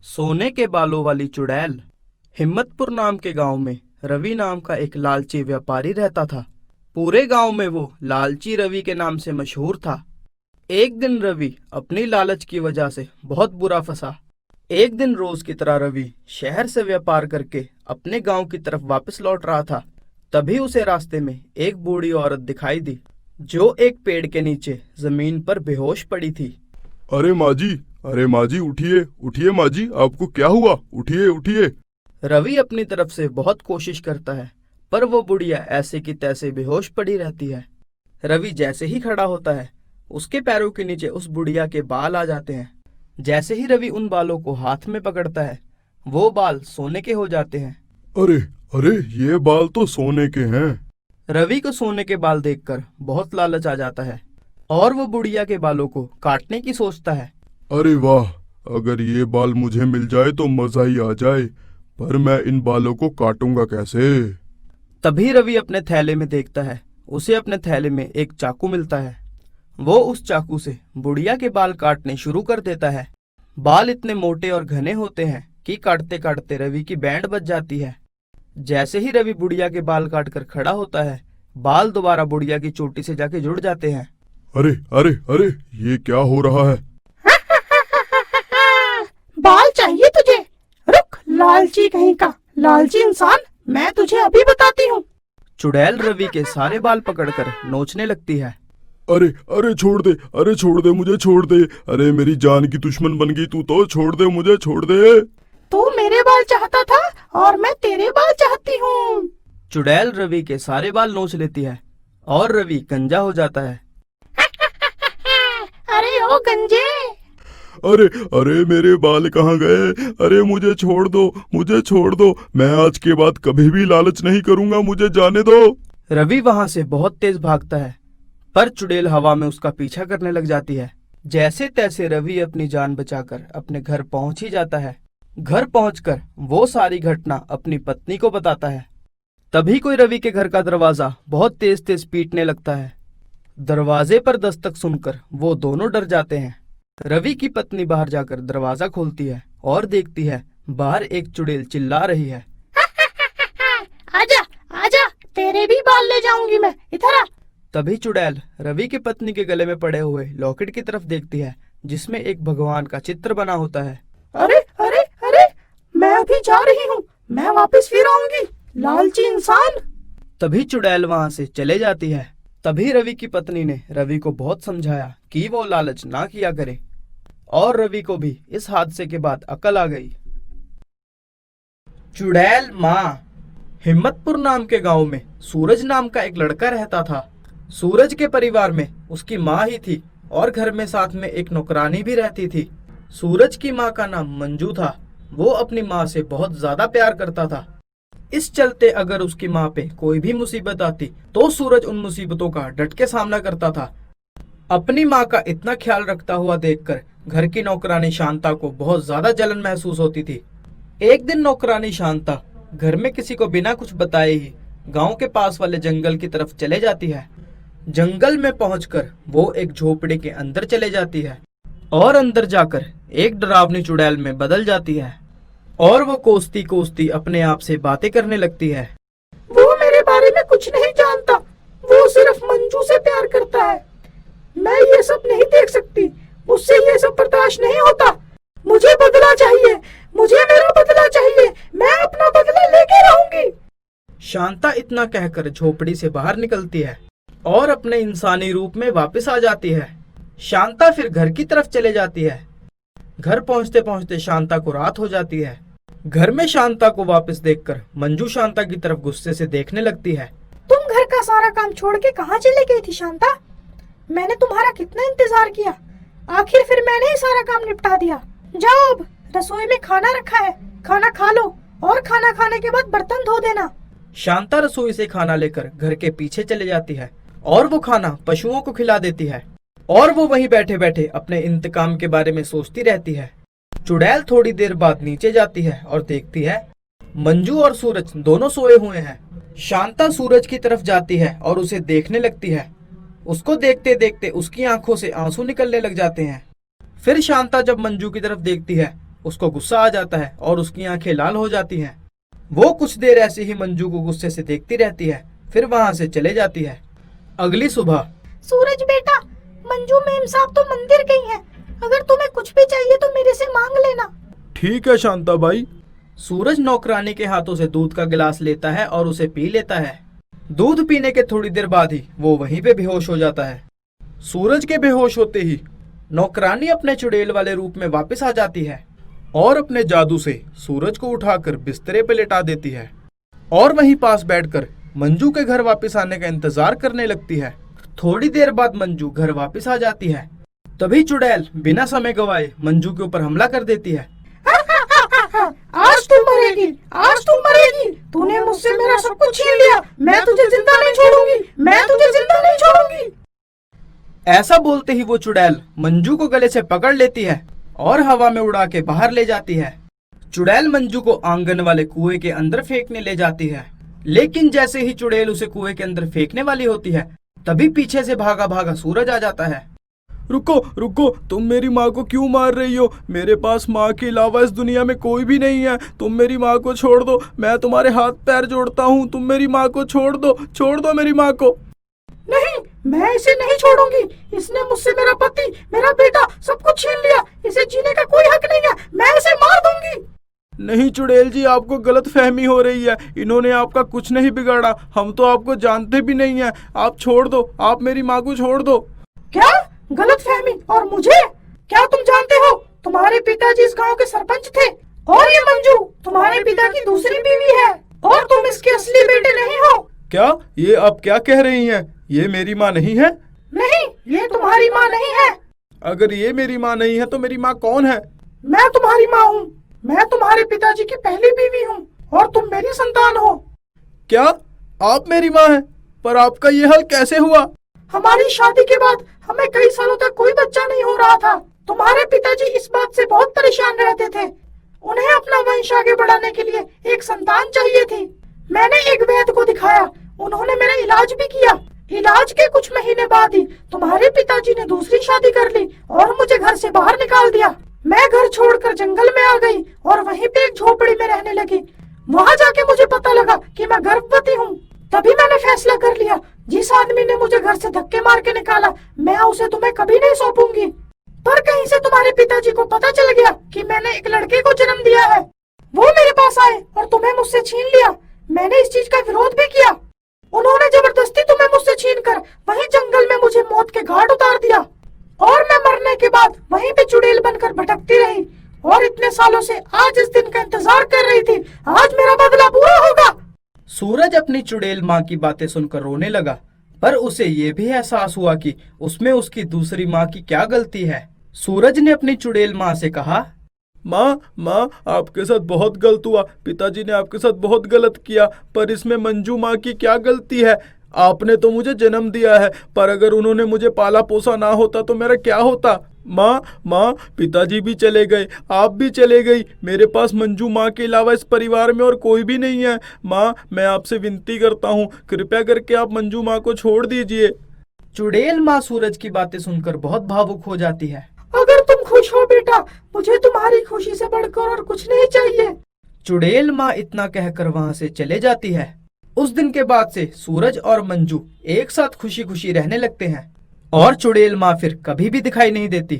सोने के बालों वाली चुड़ैल। हिम्मतपुर नाम के गांव में रवि नाम का एक लालची व्यापारी रहता था। पूरे गांव में वो लालची रवि के नाम से मशहूर था। एक दिन रवि अपनी लालच की वजह से बहुत बुरा फंसा। एक दिन रोज की तरह रवि शहर से व्यापार करके अपने गांव की तरफ वापस लौट रहा था। तभी उसे रास्ते में एक बूढ़ी औरत दिखाई दी, जो एक पेड़ के नीचे जमीन पर बेहोश पड़ी थी। अरे माँ जी, अरे माँ जी, उठिए उठिए माँ जी, आपको क्या हुआ? उठिए उठिए। रवि अपनी तरफ से बहुत कोशिश करता है, पर वो बुढ़िया ऐसे की तैसे बेहोश पड़ी रहती है। रवि जैसे ही खड़ा होता है, उसके पैरों के नीचे उस बुढ़िया के बाल आ जाते हैं। जैसे ही रवि उन बालों को हाथ में पकड़ता है, वो बाल सोने के हो जाते हैं। अरे अरे, ये बाल तो सोने के हैं। रवि को सोने के बाल देखकर बहुत लालच आ जाता है और वो बुढ़िया के बालों को काटने की सोचता है। अरे वाह, अगर ये बाल मुझे मिल जाए तो मजा ही आ जाए, पर मैं इन बालों को काटूंगा कैसे? तभी रवि अपने थैले में देखता है। उसे अपने थैले में एक चाकू मिलता है। वो उस चाकू से बुढ़िया के बाल काटने शुरू कर देता है। बाल इतने मोटे और घने होते हैं कि काटते काटते रवि की बैंड बज जाती है। जैसे ही रवि बुढ़िया के बाल काटकर खड़ा होता है, बाल दोबारा बुढ़िया की चोटी से जाके जुड़ जाते हैं। अरे अरे अरे, ये क्या हो रहा है? बाल चाहिए तुझे? रुक लालची कहीं का, लालची इंसान, मैं तुझे अभी बताती हूँ। चुड़ैल रवि के सारे बाल पकड़कर नोचने लगती है। अरे अरे छोड़ दे, अरे छोड़ दे, मुझे छोड़ दे। अरे मेरी जान की दुश्मन बन गई तू तो, छोड़ दे मुझे, छोड़ दे। तू मेरे बाल चाहता था और मैं तेरे बाल चाहती हूँ। चुड़ैल रवि के सारे बाल नोच लेती है और रवि गंजा हो जाता है। अरे ओ गंजे। अरे अरे, मेरे बाल कहाँ गए? अरे मुझे छोड़ दो, मुझे छोड़ दो। मैं आज के बाद कभी भी लालच नहीं करूंगा, मुझे जाने दो। रवि वहां से बहुत तेज भागता है, पर चुड़ैल हवा में उसका पीछा करने लग जाती है। जैसे तैसे रवि अपनी जान बचाकर अपने घर पहुंच ही जाता है। घर पहुंचकर वो सारी घटना अपनी पत्नी को बताता है। तभी कोई रवि के घर का दरवाजा बहुत तेज तेज पीटने लगता है। दरवाजे पर दस्तक सुनकर वो दोनों डर जाते हैं। रवि की पत्नी बाहर जाकर दरवाजा खोलती है और देखती है बाहर एक चुड़ैल चिल्ला रही है। आजा आजा, तेरे भी बाल ले जाऊंगी मैं, इधर आ। तभी चुड़ैल रवि की पत्नी के गले में पड़े हुए लॉकेट की तरफ देखती है, जिसमें एक भगवान का चित्र बना होता है। अरे अरे अरे, मैं अभी जा रही हूँ, मैं वापस फिर आऊंगी, लालची इंसान। तभी चुड़ैल वहां से चले जाती है। तभी रवि की पत्नी ने रवि को बहुत समझाया कि वो लालच ना किया करे, और रवि को भी इस हादसे के बाद अकल आ गई। चुड़ैल माँ। हिम्मतपुर नाम के गांव में सूरज नाम का एक लड़का रहता था। सूरज के परिवार में उसकी माँ ही थी और घर में साथ में एक नौकरानी भी रहती थी। सूरज की माँ का नाम मंजू था। वो अपनी माँ से बहुत ज्यादा प्यार करता था। इस चलते अगर उसकी माँ पे कोई भी मुसीबत आती तो सूरज उन मुसीबतों का डट के सामना करता था। अपनी माँ का इतना ख्याल रखता हुआ देखकर घर की नौकरानी शांता को बहुत ज्यादा जलन महसूस होती थी। एक दिन नौकरानी शांता घर में किसी को बिना कुछ बताए ही गांव के पास वाले जंगल की तरफ चले जाती है। जंगल में पहुंचकर वो एक झोपड़ी के अंदर चले जाती है और अंदर जाकर एक डरावनी चुड़ैल में बदल जाती है और वो कोसती कोसती अपने आप से बातें करने लगती है। वो मेरे बारे में कुछ नहीं जानता, वो सिर्फ मंजू से प्यार करता है। मैं ये सब नहीं देख सकती, मुझसे ये सब बर्दाश्त नहीं होता। मुझे बदला चाहिए, मुझे मेरा बदला चाहिए, मैं अपना बदला लेके रहूंगी। शांता इतना कहकर झोपड़ी से बाहर निकलती है और अपने इंसानी रूप में वापस आ जाती है। शांता फिर घर की तरफ चले जाती है। घर पहुंचते पहुंचते शांता को रात हो जाती है। घर में शांता को वापस देखकर मंजू शांता की तरफ गुस्से से देखने लगती है। तुम घर का सारा काम छोड़ के कहाँ चली गई थी शांता? मैंने तुम्हारा कितना इंतजार किया, आखिर फिर मैंने ही सारा काम निपटा दिया। जाओ, अब रसोई में खाना रखा है, खाना खा लो और खाना खाने के बाद बर्तन धो देना। शांता रसोई से खाना लेकर घर के पीछे चले जाती है और वो खाना पशुओं को खिला देती है और वो वहीं बैठे बैठे अपने इंतकाम के बारे में सोचती रहती है। चुड़ैल थोड़ी देर बाद नीचे जाती है और देखती है मंजू और सूरज दोनों सोए हुए हैं। शांता सूरज की तरफ जाती है और उसे देखने लगती है। उसको देखते देखते उसकी आंखों से आंसू निकलने लग जाते हैं। फिर शांता जब मंजू की तरफ देखती है, उसको गुस्सा आ जाता है और उसकी आंखें लाल हो जाती हैं। वो कुछ देर ऐसे ही मंजू को गुस्से से देखती रहती है, फिर वहाँ से चले जाती है। अगली सुबह सूरज बेटा, मंजू मैम साहब तो मंदिर गई हैं। अगर तुम्हें कुछ भी चाहिए तो मेरे से मांग लेना। ठीक है शांता बाई। सूरज नौकरानी के हाथों से दूध का गिलास लेता है और उसे पी लेता है। दूध पीने के थोड़ी देर बाद ही वो वहीं पे बेहोश हो जाता है। सूरज के बेहोश होते ही नौकरानी अपने चुड़ैल वाले रूप में वापस आ जाती है और अपने जादू से सूरज को उठाकर बिस्तरे पे लेटा देती है और वहीं पास बैठकर मंजू के घर वापस आने का इंतजार करने लगती है। थोड़ी देर बाद मंजू घर वापस आ जाती है। तभी चुड़ैल बिना समय गवाए मंजू के ऊपर हमला कर देती है। आज तुम मरेगी, आज तुम मरेगी। तूने मुझसे मेरा सब कुछ छीन लिया। मैं तुझे जिंदा नहीं छोड़ूंगी, मैं तुझे जिंदा नहीं छोड़ूंगी। ऐसा बोलते ही वो चुड़ैल मंजू को गले से पकड़ लेती है और हवा में उड़ा के बाहर ले जाती है। चुड़ैल मंजू को आंगन वाले कुएं के अंदर फेंकने ले जाती है, लेकिन जैसे ही चुड़ैल उसे कुएं के अंदर फेंकने वाली होती है तभी पीछे से भागा भागा सूरज आ जाता है। रुको रुको, तुम मेरी माँ को क्यों मार रही हो? मेरे पास माँ के अलावा इस दुनिया में कोई भी नहीं है। तुम मेरी माँ को छोड़ दो, मैं तुम्हारे हाथ पैर जोड़ता हूँ। तुम मेरी माँ को छोड़ दो मेरी माँ को। नहीं, मैं इसे नहीं छोड़ूंगी। इसने मुझसे मेरा पति, मेरा बेटा सब कुछ छीन लिया। इसे जीने का कोई हक नहीं है। मैं इसे मार दूंगी। नहीं चुड़ैल जी, आपको गलत फहमी हो रही है। इन्होंने आपका कुछ नहीं बिगाड़ा। हम तो आपको जानते भी नहीं है। आप छोड़ दो, आप मेरी माँ को छोड़ दो। क्या गलत फहमी? और मुझे? क्या तुम जानते हो तुम्हारे पिताजी इस गांव के सरपंच थे और ये मंजू तुम्हारे पिता की दूसरी बीवी है और तुम इसके असली बेटे नहीं हो। क्या? ये आप क्या कह रही हैं? ये मेरी माँ नहीं है? नहीं, ये तुम्हारी माँ नहीं है। अगर ये मेरी माँ नहीं है तो मेरी माँ कौन है? मैं तुम्हारी माँ हूँ। मैं तुम्हारे पिताजी की पहली बीवी हूँ और तुम मेरी संतान हो। क्या आप मेरी माँ हैं? पर आपका ये हाल कैसे हुआ? हमारी शादी के बाद हमें कई सालों तक कोई बच्चा नहीं हो रहा था। तुम्हारे पिताजी इस बात से बहुत परेशान रहते थे। उन्हें अपना वंश आगे बढ़ाने के लिए एक संतान चाहिए थी। मैंने एक वैद्य को दिखाया, उन्होंने मेरा इलाज भी किया। इलाज के कुछ महीने बाद ही तुम्हारे पिताजी ने दूसरी शादी कर ली और मुझे घर से बाहर निकाल दिया। मैं घर छोड़कर जंगल में आ गई और वहीं पे एक झोपड़ी में रहने लगी। वहाँ जाके मुझे पता लगा कि मैं गर्भवती हूँ। तभी मैंने फैसला कर लिया, जिस आदमी ने मुझे घर से धक्के मार के निकाला, मैं उसे तुम्हें कभी नहीं सौंपूंगी। पर कहीं से तुम्हारे पिताजी को पता चल गया कि मैंने एक लड़के को जन्म दिया है। वो मेरे पास आए और तुम्हें मुझसे छीन लिया। मैंने इस चीज का विरोध भी किया। उन्होंने जबरदस्ती तुम्हें मुझसे छीनकर वहीं जंगल में मुझे मौत के घाट उतार दिया और मैं मरने के बाद वहीं पे चुड़ैल बनकर भटकती रही और इतने सालों से आज इस दिन का इंतजार कर रही थी। आज मेरा बदला पूरा होगा। सूरज अपनी चुड़ैल माँ की बातें सुनकर रोने लगा, पर उसे ये भी एहसास हुआ कि उसमें उसकी दूसरी माँ की क्या गलती है। सूरज ने अपनी चुड़ैल माँ से कहा, माँ आपके साथ बहुत गलत हुआ। पिताजी ने आपके साथ बहुत गलत किया, पर इसमें मंजू माँ की क्या गलती है? आपने तो मुझे जन्म दिया है, पर अगर उन्होंने मुझे पाला पोसा ना होता तो मेरा क्या होता? माँ पिताजी भी चले गए, आप भी चले गई। मेरे पास मंजू माँ के अलावा इस परिवार में और कोई भी नहीं है। माँ, मैं आपसे विनती करता हूँ, कृपया करके आप मंजू माँ को छोड़ दीजिए। चुड़ैल माँ सूरज की बातें सुनकर बहुत भावुक हो जाती है। अगर तुम खुश हो बेटा, मुझे तुम्हारी खुशी से बढ़कर और कुछ नहीं चाहिए। चुड़ैल माँ इतना कहकर वहाँ से चले जाती है। उस दिन के बाद से सूरज और मंजू एक साथ खुशी खुशी रहने लगते हैं और चुड़ैल माँ फिर कभी भी दिखाई नहीं देती।